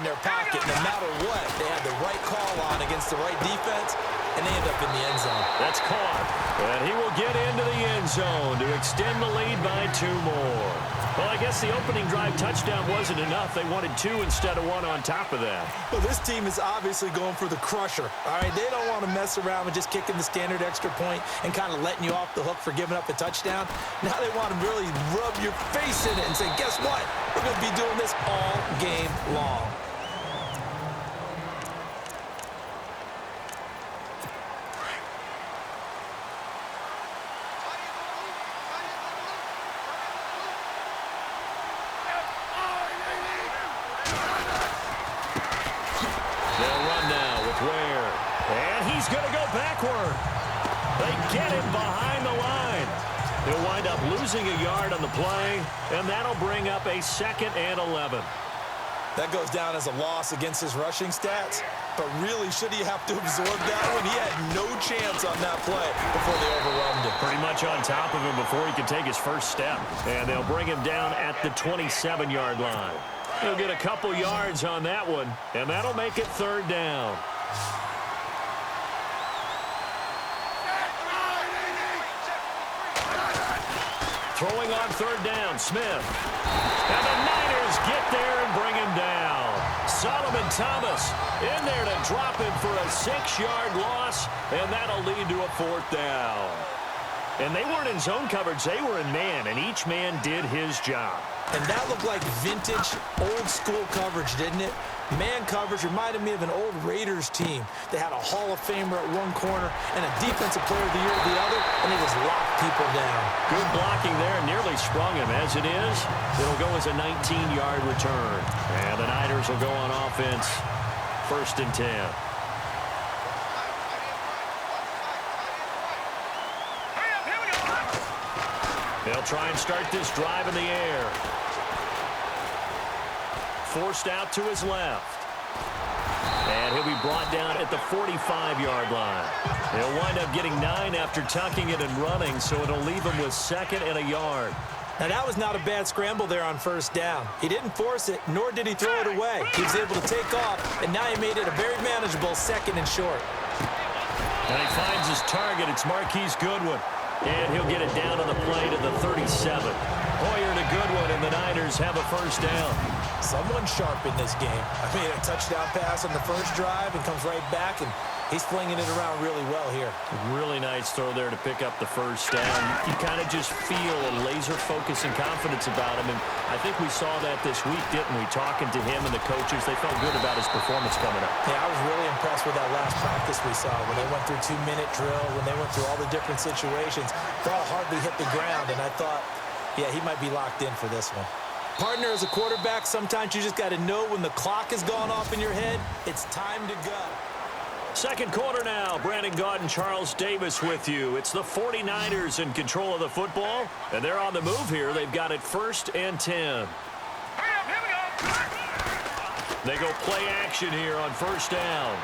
their pocket. No matter what, they had the right call on against the right defense, and they end up in the end zone. That's caught, and he will get into the end zone to extend the lead by 2 more. Well, I guess the opening drive touchdown wasn't enough. They wanted 2 instead of 1 on top of that. Well, this team is obviously going for the crusher. All right, they don't want to mess around with just kicking the standard extra point and kind of letting you off the hook for giving up a touchdown. Now they want to really rub your face in it and say, guess what? We're going to be doing this all game long. They get him behind the line. He'll wind up losing a yard on the play, and that'll bring up a 2nd and 11. That goes down as a loss against his rushing stats, but really, should he have to absorb that one? He had no chance on that play before they overwhelmed him. Pretty much on top of him before he could take his first step, and they'll bring him down at the 27-yard line. He'll get a couple yards on that one, and that'll make it 3rd down. Throwing on 3rd down, Smith. And the Niners get there and bring him down. Solomon Thomas in there to drop him for a 6-yard loss, and that'll lead to a 4th down. And they weren't in zone coverage. They were in man, and each man did his job. And that looked like vintage, old-school coverage, didn't it? Man coverage reminded me of an old Raiders team. They had a Hall of Famer at one corner and a Defensive Player of the Year at the other, and they just locked people down. Good blocking there, nearly sprung him. As it is, it'll go as a 19-yard return. And the Niners will go on offense, 1st and 10. They'll try and start this drive in the air. Forced out to his left. And he'll be brought down at the 45-yard line. He'll wind up getting 9 after tucking it and running, so it'll leave him with 2nd and a yard. Now, that was not a bad scramble there on 1st down. He didn't force it, nor did he throw it away. He was able to take off, and now he made it a very manageable 2nd and short. And he finds his target. It's Marquise Goodwin. And he'll get it down on the play to the 37. Hoyer to Goodwin, and the Niners have a 1st down. Someone sharp in this game. I mean, a touchdown pass on the first drive and comes right back, and he's flinging it around really well here. Really nice throw there to pick up the 1st down. You kind of just feel a laser focus and confidence about him, and I think we saw that this week, didn't we? Talking to him and the coaches, they felt good about his performance coming up. Yeah, I was really impressed with that last practice we saw when they went through 2-minute drill, when they went through all the different situations. Ball hardly hit the ground, and I thought, yeah, he might be locked in for this one. Partner, as a quarterback, sometimes you just got to know when the clock has gone off in your head, it's time to go. 2nd quarter now. Brandon Gaudin and Charles Davis with you. It's the 49ers in control of the football, and they're on the move here. They've got it 1st and 10. They go play action here on 1st down.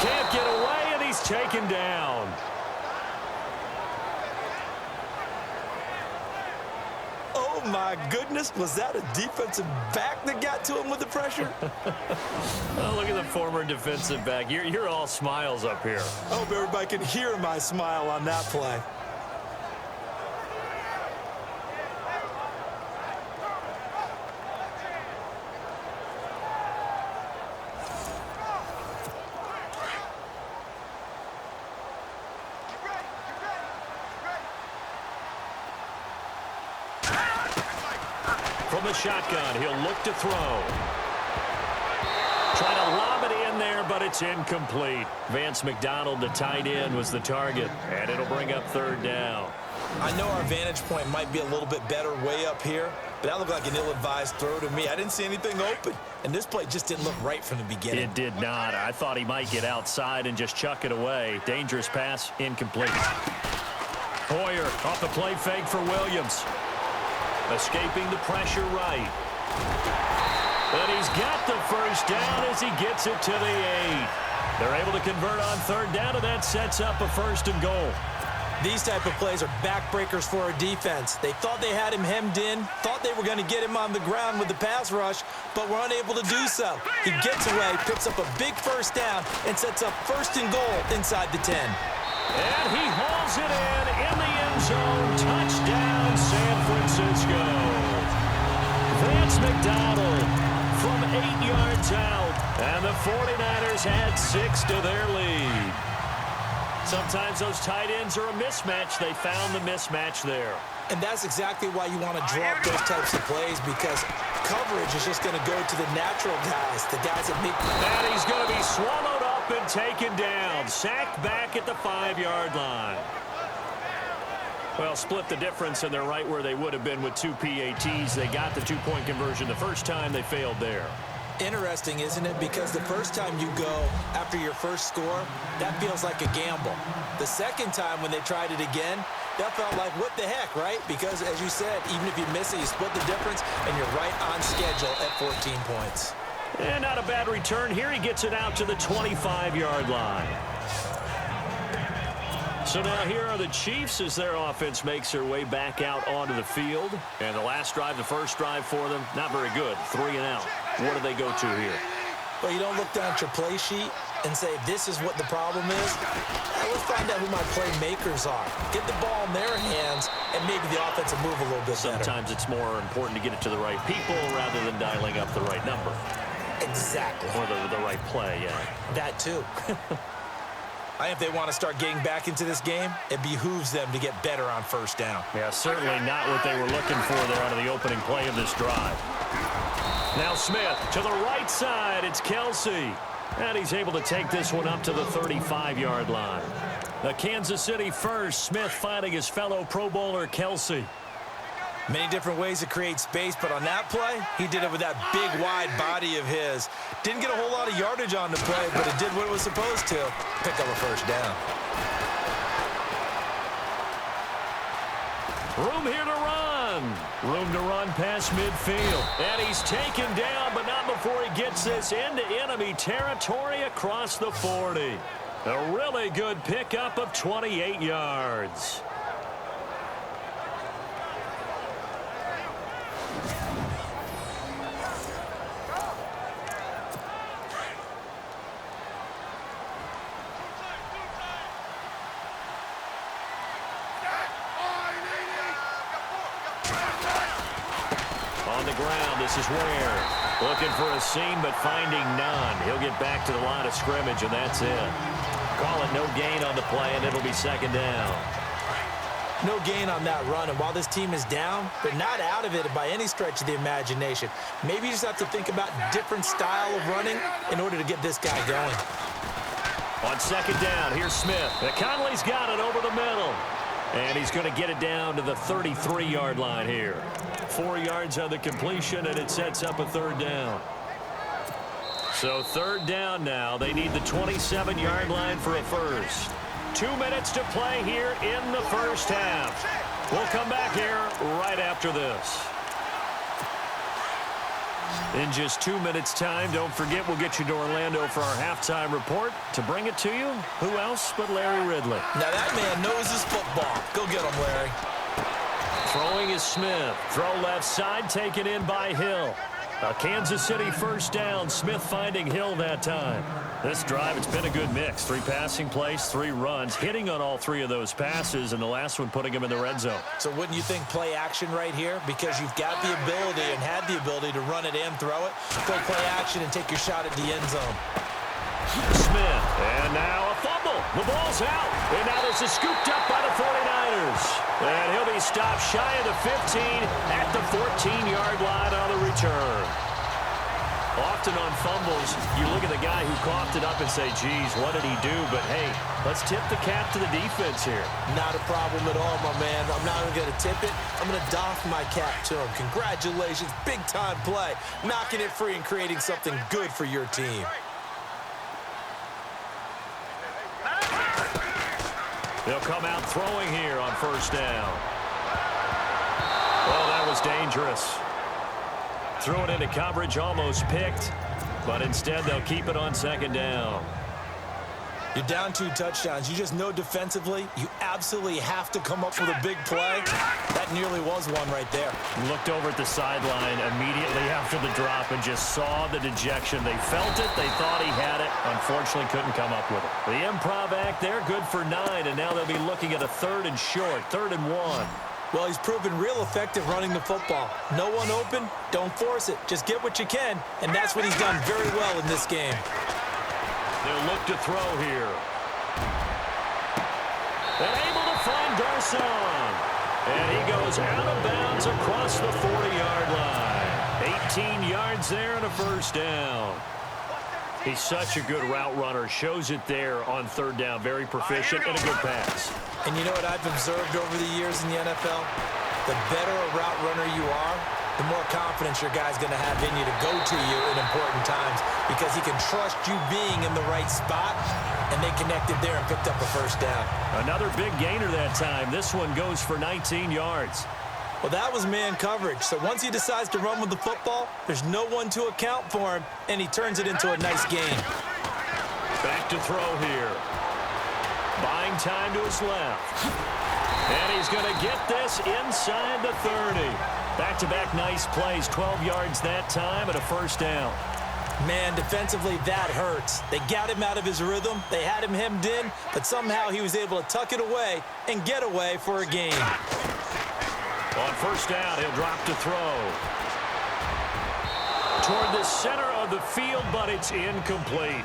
Can't get away, and he's taken down. Oh, my goodness. Was that a defensive back that got to him with the pressure? Oh, look at the former defensive back. You're all smiles up here. I hope everybody can hear my smile on that play. From the shotgun, he'll look to throw. Trying to lob it in there, but it's incomplete. Vance McDonald, the tight end, was the target, and it'll bring up 3rd down. I know our vantage point might be a little bit better way up here, but that looked like an ill-advised throw to me. I didn't see anything open, and this play just didn't look right from the beginning. It did not. I thought he might get outside and just chuck it away. Dangerous pass, incomplete. Hoyer off the play fake for Williams. Escaping the pressure right. But he's got the 1st down as he gets it to the 8. They're able to convert on 3rd down, and that sets up a 1st and goal. These type of plays are backbreakers for our defense. They thought they had him hemmed in, thought they were going to get him on the ground with the pass rush, but were unable to do so. He gets away, picks up a big first down, and sets up 1st and goal inside the 10. And he hauls it in the end zone. Touchdown, San Francisco. Vance McDonald from 8 yards out, and the 49ers add 6 to their lead. Sometimes those tight ends are a mismatch. They found the mismatch there. And that's exactly why you want to draw up those types of plays, because coverage is just going to go to the natural guys, the guys that make... And he's going to be swallowed up and taken down. Sacked back at the 5-yard line. Well, split the difference, and they're right where they would have been with 2 PATs. They got the 2-point conversion the first time. They failed there. Interesting, isn't it? Because the first time you go after your first score, that feels like a gamble. The second time when they tried it again, that felt like, what the heck, right? Because, as you said, even if you miss it, you split the difference, and you're right on schedule at 14 points. And not a bad return here. He gets it out to the 25-yard line. So now here are the Chiefs as their offense makes their way back out onto the field. And the last drive, the first drive for them, not very good. 3 and out. What do they go to here? Well, you don't look down at your play sheet and say, this is what the problem is. Let's find out who my playmakers are. Get the ball in their hands, and maybe the offense will move a little bit better. Sometimes it's more important to get it to the right people rather than dialing up the right number. Exactly. Or the right play, yeah. That too. I think if they want to start getting back into this game, it behooves them to get better on first down. Yeah, certainly not what they were looking for there out of the opening play of this drive. Now Smith to the right side. It's Kelsey. And he's able to take this one up to the 35-yard line. The Kansas City first. Smith finding his fellow Pro Bowler Kelsey. Many different ways to create space, but on that play, he did it with that big, wide body of his. Didn't get a whole lot of yardage on the play, but it did what it was supposed to. Pick up a first down. Room here to run. Room to run past midfield. And he's taken down, but not before he gets this into enemy territory across the 40. A really good pickup of 28 yards. On the ground, this is Ware. Looking for a seam, but finding none. He'll get back to the line of scrimmage, and that's it. Call it no gain on the play, and it'll be second down. No gain on that run, and while this team is down, they're not out of it by any stretch of the imagination. Maybe you just have to think about different style of running in order to get this guy going. On second down, here's Smith. Conley's got it over the middle. And he's going to get it down to the 33-yard line here. 4 yards on the completion, and it sets up a third down. So third down now. They need the 27-yard line for a first. 2 minutes to play here in the first half. We'll come back here right after this. In just 2 minutes' time, don't forget we'll get you to Orlando for our halftime report. To bring it to you, who else but Larry Ridley? Now that man knows his football. Go get him, Larry. Throwing is Smith. Throw left side, taken in by Hill. A Kansas City first down. Smith finding Hill that time. This drive, it's been a good mix. 3 passing plays, 3 runs, hitting on all 3 of those passes, and the last one putting him in the red zone. So wouldn't you think play action right here? Because you've got the ability and had the ability to run it and throw it. Go play action and take your shot at the end zone. Smith, and now a fumble. The ball's out, and now this is scooped up by the 49ers. And he'll be stopped shy of the 15 at the 14-yard line on the return. Often on fumbles, you look at the guy who coughed it up and say, geez, what did he do? But, hey, let's tip the cap to the defense here. Not a problem at all, my man. I'm not even going to tip it. I'm going to doff my cap to him. Congratulations, big-time play. Knocking it free and creating something good for your team. They'll come out throwing here on first down. Oh, that was dangerous. Threw it into coverage, almost picked, but instead they'll keep it on second down. You're down 2 touchdowns. You just know defensively you absolutely have to come up with a big play. That nearly was one right there. Looked over at the sideline immediately after the drop and just saw the dejection. They felt it. They thought he had it. Unfortunately, couldn't come up with it. The improv act there, good for 9, and now they'll be looking at a 3rd and short, 3rd and 1. Well, he's proven real effective running the football. No one open, don't force it. Just get what you can, and that's what he's done very well in this game. They'll look to throw here. And able to find Garcon. And he goes out of bounds across the 40-yard line. 18 yards there and a first down. He's such a good route runner. Shows it there on 3rd down. Very proficient and a good pass. And you know what I've observed over the years in the NFL? The better a route runner you are, the more confidence your guy's going to have in you to go to you in important times because he can trust you being in the right spot, and they connected there and picked up a first down. Another big gainer that time. This one goes for 19 yards. Well, that was man coverage. So once he decides to run with the football, there's no one to account for him, and he turns it into a nice gain. Back to throw here. Buying time to his left. And he's going to get this inside the 30. Back-to-back nice plays, 12 yards that time and a first down. Man, defensively, that hurts. They got him out of his rhythm. They had him hemmed in, but somehow he was able to tuck it away and get away for a gain. On first down, he'll drop to throw. Toward the center of the field, but it's incomplete.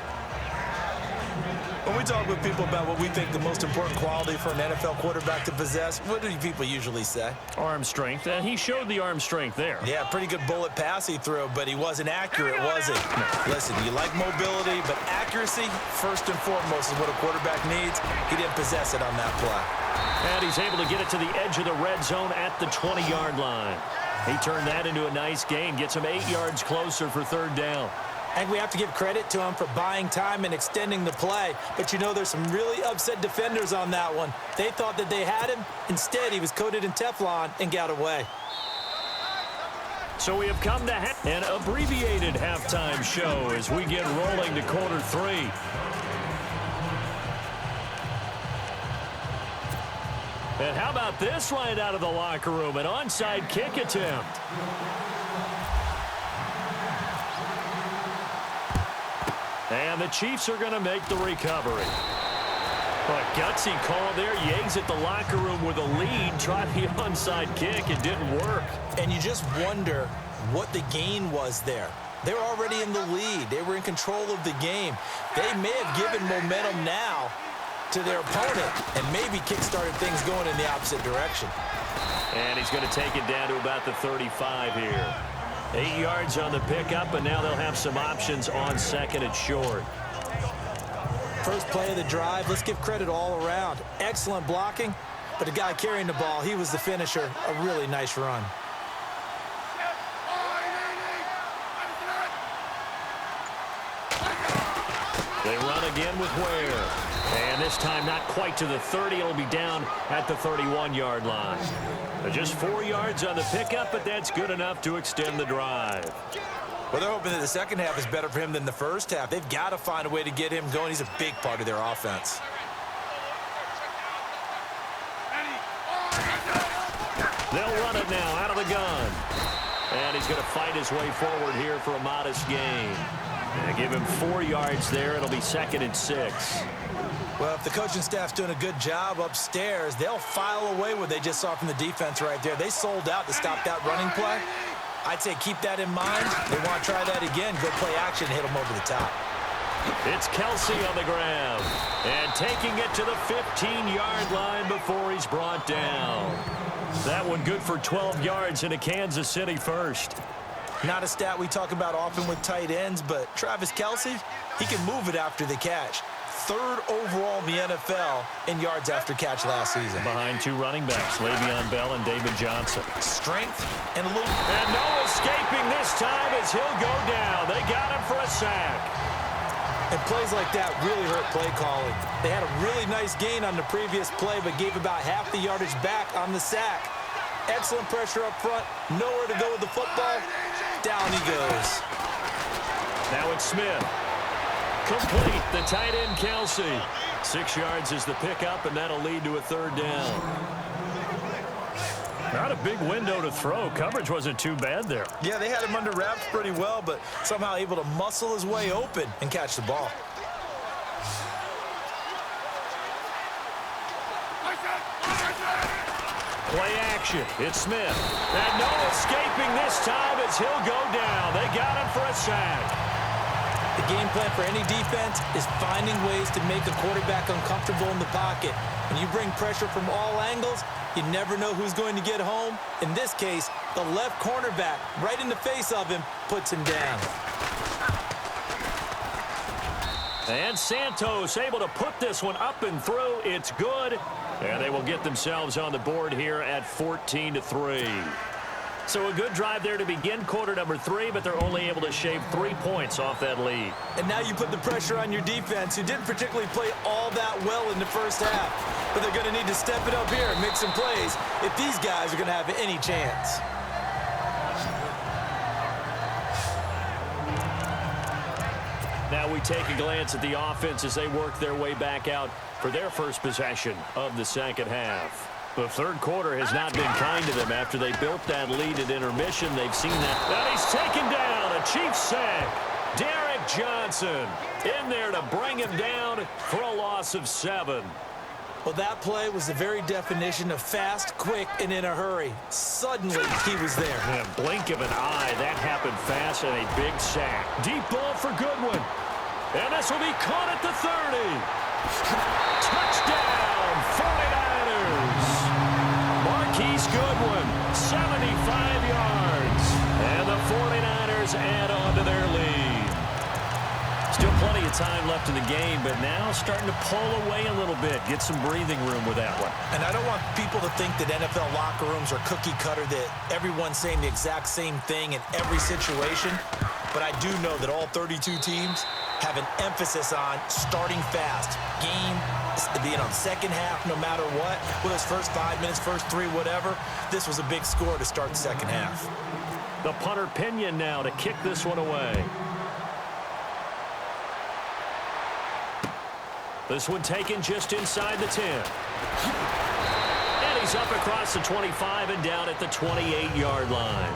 When we talk with people about what we think the most important quality for an NFL quarterback to possess, what do people usually say? Arm strength, and he showed the arm strength there. Yeah, pretty good bullet pass he threw, but he wasn't accurate, was he? No. Listen, you like mobility, but accuracy, first and foremost, is what a quarterback needs. He didn't possess it on that play. And he's able to get it to the edge of the red zone at the 20-yard line. He turned that into a nice gain, gets him 8 yards closer for 3rd down. And we have to give credit to him for buying time and extending the play. But, you know, there's some really upset defenders on that one. They thought that they had him. Instead, he was coated in Teflon and got away. So we have come to an abbreviated halftime show as we get rolling to quarter 3. And how about this right out of the locker room? An onside kick attempt. And the Chiefs are going to make the recovery. A gutsy call there. Yates at the locker room with a lead. Tried the onside kick. It didn't work. And you just wonder what the gain was there. They're already in the lead. They were in control of the game. They may have given momentum now to their opponent and maybe kick-started things going in the opposite direction. And he's going to take it down to about the 35 here. 8 yards on the pickup, and now they'll have some options on 2nd and short. First play of the drive, let's give credit all around. Excellent blocking, but the guy carrying the ball, he was the finisher. A really nice run. They run again with Ware. And this time not quite to the 30. It'll be down at the 31-yard line. Just 4 yards on the pickup, but that's good enough to extend the drive. Well, they're hoping that the second half is better for him than the first half. They've got to find a way to get him going. He's a big part of their offense. They'll run it now out of the gun. And he's going to fight his way forward here for a modest gain. And give him 4 yards there. It'll be 2nd and 6. Well, if the coaching staff's doing a good job upstairs, they'll file away what they just saw from the defense right there. They sold out to stop that running play. I'd say keep that in mind. They want to try that again. Go play action and hit them over the top. It's Kelsey on the grab. And taking it to the 15-yard line before he's brought down. That one good for 12 yards in a Kansas City first. Not a stat we talk about often with tight ends, but Travis Kelsey, he can move it after the catch. 3rd overall in the NFL in yards after catch last season. Behind 2 running backs, Le'Veon Bell and David Johnson. Strength and a little... And no escaping this time as he'll go down. They got him for a sack. And plays like that really hurt play calling. They had a really nice gain on the previous play, but gave about half the yardage back on the sack. Excellent pressure up front. Nowhere to go with the football. Down he goes. Now it's Smith. complete. The tight end, Kelsey. 6 yards is the pickup, and that'll lead to a third down. Not a big window to throw. Coverage wasn't too bad there. Yeah, they had him under wraps pretty well, but somehow able to muscle his way open and catch the ball. Play action. It's Smith. And no escaping this time as he'll go down. They got him for a sack. The game plan for any defense is finding ways to make a quarterback uncomfortable in the pocket. When you bring pressure from all angles, you never know who's going to get home. In this case, the left cornerback, right in the face of him, puts him down. And Santos able to put this one up and through. It's good. And they will get themselves on the board here at 14-3. So a good drive there to begin quarter number 3, but they're only able to shave 3 points off that lead. And now you put the pressure on your defense, who didn't particularly play all that well in the first half. But they're going to need to step it up here and make some plays if these guys are going to have any chance. Now we take a glance at the offense as they work their way back out for their first possession of the second half. The third quarter has not been kind to them after they built that lead at intermission. They've seen that. And he's taken down. A Chiefs sack. Derek Johnson in there to bring him down for a loss of 7. Well, that play was the very definition of fast, quick, and in a hurry. Suddenly, he was there. In a blink of an eye, that happened fast and a big sack. Deep ball for Goodwin. And this will be caught at the 30. Touchdown, 49ers. Marquise Goodwin, 75 yards. And the 49ers add on to their lead. Still plenty of time left in the game, but now starting to pull away a little bit. Get some breathing room with that one. And I don't want people to think that NFL locker rooms are cookie cutter, that everyone's saying the exact same thing in every situation. But I do know that all 32 teams have an emphasis on starting fast. Game being on second half no matter what. Whether it's first 5 minutes, first 3, whatever. This was a big score to start the second half. The punter Pinion now to kick this one away. This one taken just inside the 10. And he's up across the 25 and down at the 28-yard line.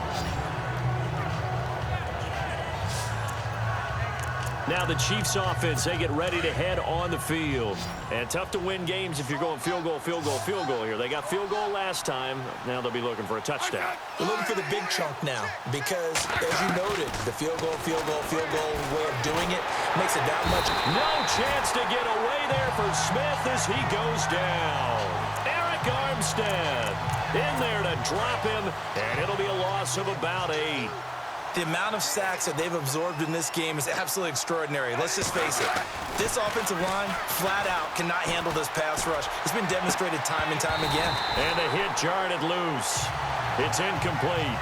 Now the Chiefs offense, they get ready to head on the field. And tough to win games if you're going field goal, field goal, field goal here. They got field goal last time. Now they'll be looking for a touchdown. They're looking for the big chunk now because, as you noted, the field goal way of doing it makes it that much. No chance to get away there for Smith as he goes down. Eric Armstead in there to drop him, and it'll be a loss of about 8. The amount of sacks that they've absorbed in this game is absolutely extraordinary. Let's just face it. This offensive line, flat out, cannot handle this pass rush. It's been demonstrated time and time again. And the hit jarred it loose. It's incomplete.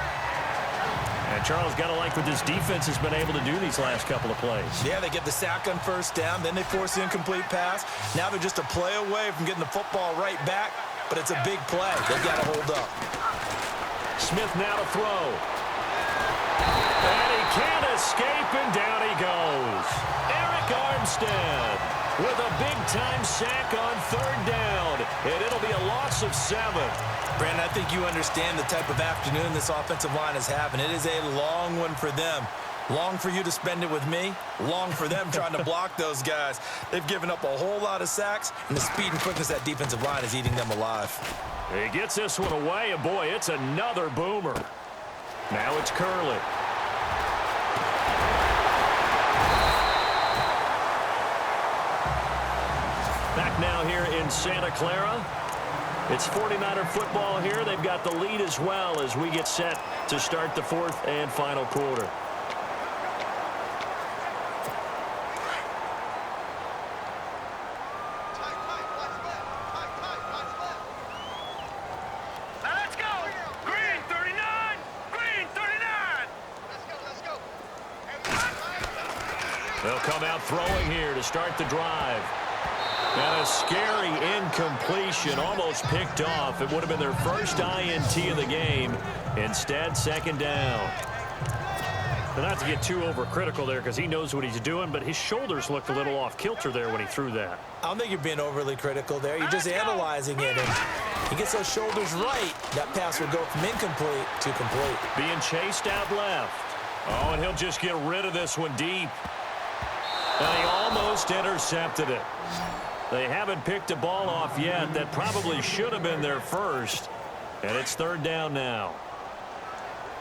And Charles, got to like what this defense has been able to do these last couple of plays. Yeah, they get the sack on first down, then they force the incomplete pass. Now they're just a play away from getting the football right back, but it's a big play. They've got to hold up. Smith now to throw. And he can't escape, and down he goes. Eric Armstead with a big-time sack on third down, and it'll be a loss of 7. Brandon, I think you understand the type of afternoon this offensive line is having. It is a long one for them. Long for you to spend it with me. Long for them trying to block those guys. They've given up a whole lot of sacks, and the speed and quickness of that defensive line is eating them alive. He gets this one away, and boy, it's another boomer. Now it's Curley. Back now here in Santa Clara. It's 49er football here. They've got the lead as well as we get set to start the fourth and final quarter. Let's go! Green 39! Green 39! Let's go! They'll come out throwing here to start the drive. And a scary incompletion, almost picked off. It would have been their first INT of the game. Instead, second down. Not to get too overcritical there because he knows what he's doing, but his shoulders looked a little off kilter there when he threw that. I don't think you're being overly critical there. You're just analyzing it, and he gets those shoulders right. That pass will go from incomplete to complete. Being chased out left. Oh, and he'll just get rid of this one deep. And he almost intercepted it. They haven't picked a ball off yet. That probably should have been their first. And it's third down now.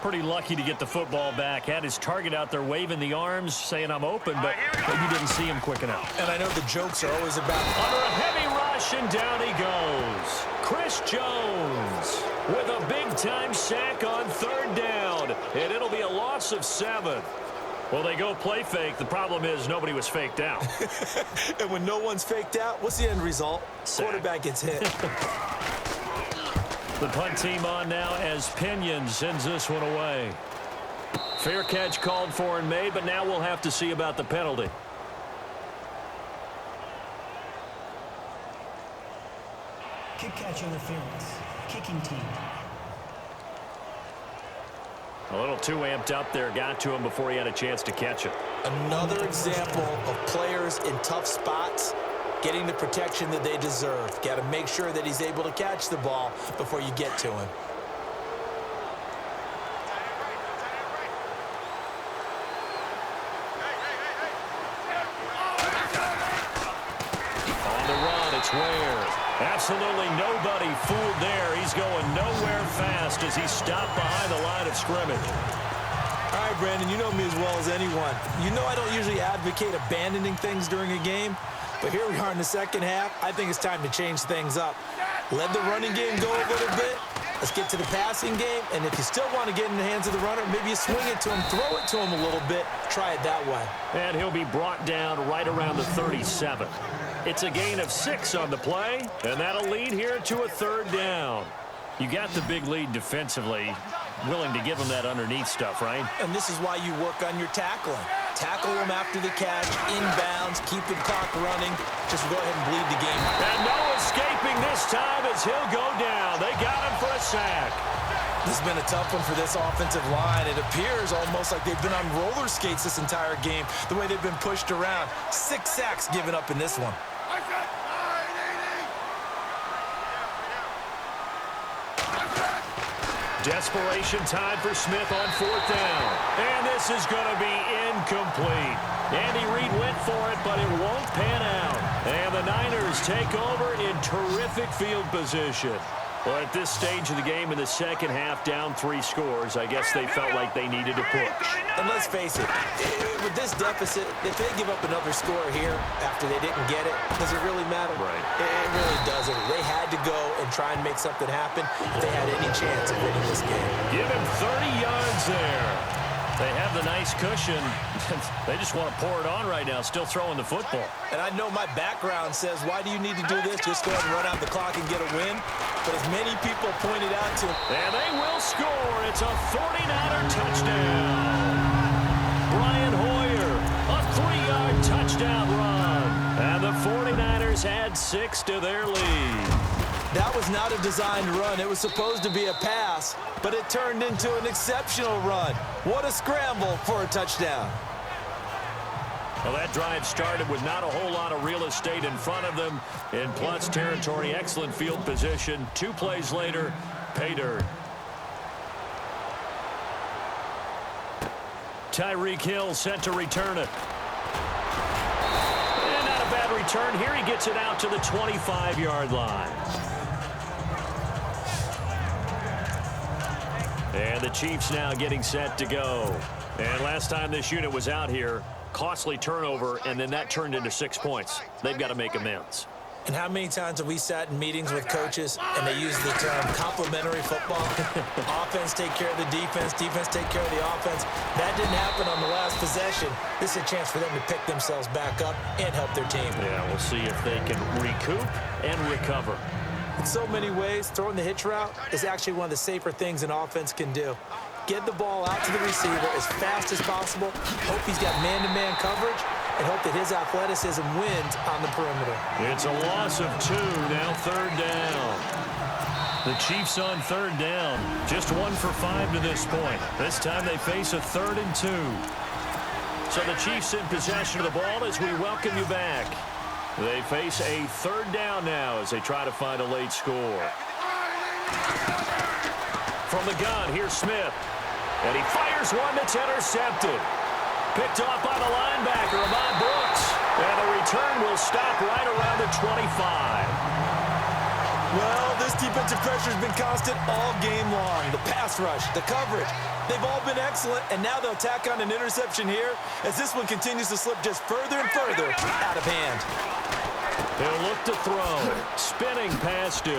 Pretty lucky to get the football back. Had his target out there waving the arms, saying I'm open, but maybe didn't see him quick enough. And I know the jokes are always about under a heavy rush, and down he goes. Chris Jones with a big-time sack on third down, and it'll be a loss of 7. Well, they go play fake. The problem is nobody was faked out. And when no one's faked out, what's the end result? Sack. Quarterback gets hit. The punt team on now as Pinion sends this one away. Fair catch called for and made, but now we'll have to see about the penalty. Kick catch interference. Kicking team. A little too amped up there. Got to him before he had a chance to catch it. Another example of players in tough spots getting the protection that they deserve. Got to make sure that he's able to catch the ball before you get to him. On the run, it's Ware. Absolutely nobody fooled there. He's going nowhere fast as he stopped behind the line of scrimmage. All right, Brandon, you know me as well as anyone. You know I don't usually advocate abandoning things during a game. But here we are in the second half. I think it's time to change things up. Let the running game go a little bit. Let's get to the passing game. And if you still want to get in the hands of the runner, maybe you swing it to him, throw it to him a little bit. Try it that way. And he'll be brought down right around the 37. It's a gain of 6 on the play, and that'll lead here to a third down. You got the big lead defensively. Willing to give him that underneath stuff, right? And this is why you work on your tackling. Tackle him after the catch, inbounds, keep the clock running. Just go ahead and bleed the game. And no escaping this time as he'll go down. They got him for a sack. This has been a tough one for this offensive line. It appears almost like they've been on roller skates this entire game, the way they've been pushed around. 6 sacks given up in this one. Desperation time for Smith on fourth down. And this is going to be incomplete. Andy Reid went for it, but it won't pan out. And the Niners take over in terrific field position. Well, at this stage of the game in the second half, down 3 scores, I guess they felt like they needed to push. And let's face it, with this deficit, if they give up another score here after they didn't get it, does it really matter? Right. It really doesn't. They had to go and try and make something happen if they had any chance of winning this game. Give him 30 yards there. They have the nice cushion. They just want to pour it on right now, still throwing the football. And I know my background says, why do you need to do this? Just go ahead and run out the clock and get a win. But as many people pointed out to, and they will score. It's a 49er touchdown. Brian Hoyer, a 3-yard touchdown run. And the 49ers add 6 to their lead. That was not a designed run. It was supposed to be a pass, but it turned into an exceptional run. What a scramble for a touchdown. Well, that drive started with not a whole lot of real estate in front of them. In plus territory, excellent field position. 2 plays later, pay dirt. Tyreek Hill set to return it. And not a bad return. Here he gets it out to the 25-yard line. And the Chiefs now getting set to go. And last time this unit was out here, costly turnover, and then that turned into 6 points. They've got to make amends. And how many times have we sat in meetings with coaches and they use the term complementary football? Offense take care of the defense, defense take care of the offense. That didn't happen on the last possession. This is a chance for them to pick themselves back up and help their team. Yeah, we'll see if they can recoup and recover. In so many ways, throwing the hitch route is actually one of the safer things an offense can do. Get the ball out to the receiver as fast as possible, hope he's got man-to-man coverage, and hope that his athleticism wins on the perimeter. It's a loss of 2, now third down. The Chiefs on third down. Just 1 for 5 to this point. This time they face a 3rd and 2. So the Chiefs in possession of the ball as we welcome you back. They face a 3rd down now as they try to find a late score. From the gun, here's Smith. And he fires one that's intercepted. Picked off by the linebacker, Ahmad Brooks. And the return will stop right around the 25. Well, this defensive pressure has been constant all game long. The pass rush, the coverage, they've all been excellent, and now they'll tack on an interception here as this one continues to slip just further and further out of hand. He'll look to throw, spinning past him.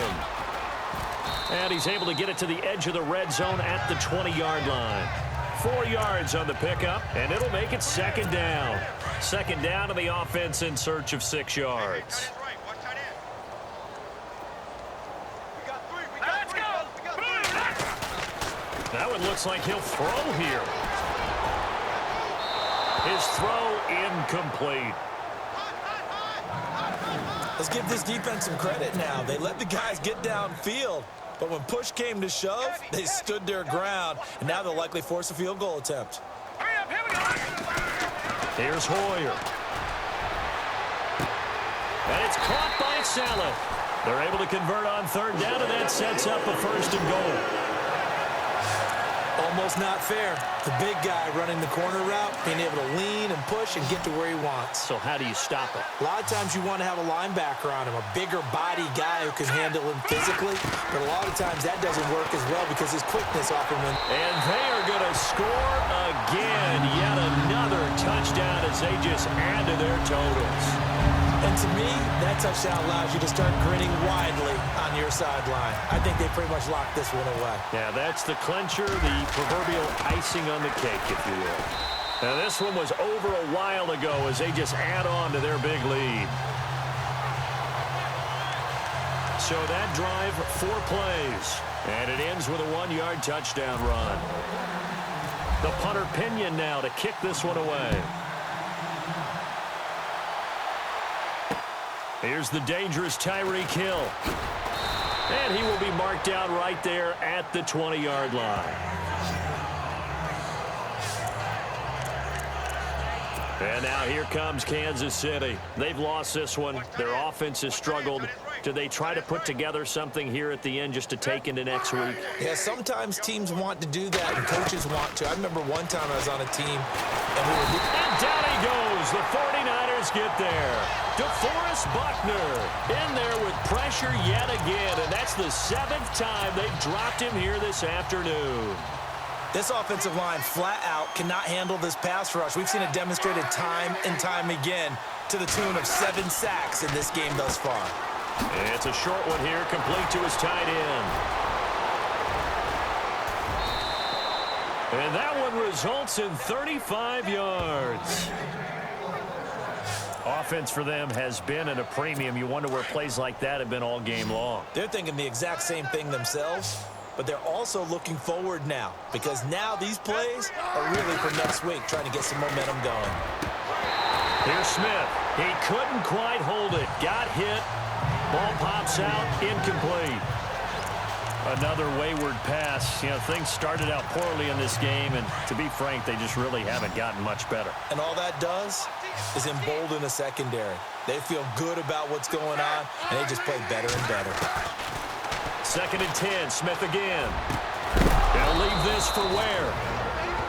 And he's able to get it to the edge of the red zone at the 20-yard line. 4 yards on the pickup, and it'll make it 2nd down. 2nd down to the offense in search of 6 yards. That one looks like he'll throw here. His throw incomplete. Let's give this defense some credit now. They let the guys get downfield, but when push came to shove, they stood their ground, and now they'll likely force a field goal attempt. Here's Hoyer. And it's caught by Saleh. They're able to convert on 3rd down, and that sets up a 1st and goal. Almost not fair. The big guy running the corner route, being able to lean and push and get to where he wants. So how do you stop it? A lot of times you want to have a linebacker on him, a bigger body guy who can handle him physically, but a lot of times that doesn't work as well because his quickness often wins. And they are going to score again. Yet another touchdown as they just add to their totals. And to me, that touchdown allows you to start grinning widely on your sideline. I think they pretty much locked this one away. Yeah, that's the clincher, the proverbial icing on the cake, if you will. Now, this one was over a while ago as they just add on to their big lead. So that drive, 4 plays. And it ends with a 1-yard touchdown run. The punter Pinion now to kick this one away. Here's the dangerous Tyreek Hill. And he will be marked down right there at the 20-yard line. And now here comes Kansas City. They've lost this one. Their offense has struggled. Do they try to put together something here at the end just to take into next week? Yeah, sometimes teams want to do that and coaches want to. I remember one time I was on a team and we were... And down he goes. The 49ers get there. DeForest Buckner in there with pressure yet again. And that's the 7th time they've dropped him here this afternoon. This offensive line flat out cannot handle this pass rush. We've seen it demonstrated time and time again to the tune of 7 sacks in this game thus far. It's a short one here, complete to his tight end. And that one results in 35 yards. Offense for them has been at a premium. You wonder where plays like that have been all game long. They're thinking the exact same thing themselves, but they're also looking forward now because now these plays are really for next week, trying to get some momentum going. Here's Smith. He couldn't quite hold it. Got hit. Ball pops out. Incomplete. Another wayward pass. You know, things started out poorly in this game, and to be frank, they just really haven't gotten much better. And all that does is embolden a secondary. They feel good about what's going on, and they just play better and better. 2nd and 10. Smith again. They'll leave this for Ware.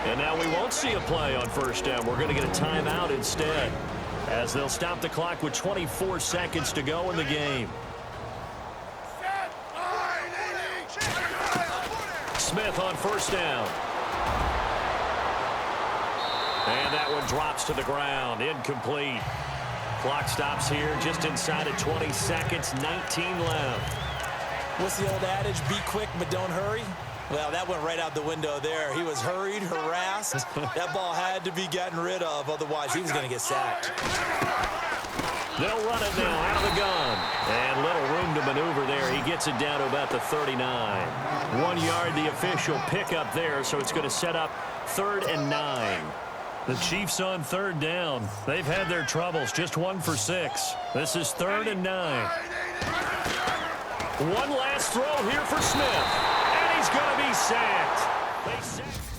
And now we won't see a play on 1st down. We're going to get a timeout instead, as they'll stop the clock with 24 seconds to go in the game. Smith on 1st down. And that one drops to the ground. Incomplete. Clock stops here just inside of 20 seconds. 19 left. What's the old adage? Be quick, but don't hurry. Well, that went right out the window there. He was hurried, harassed. That ball had to be gotten rid of. Otherwise, he was going to get sacked. They'll run it now out of the gun. And little room to maneuver there. He gets it down to about the 39. 1 yard, the official pickup there, so it's going to set up 3rd and 9. The Chiefs on 3rd down. They've had their troubles, just 1 for 6. This is 3rd and 9. One last throw here for Smith. And he's going to be sacked. They sack.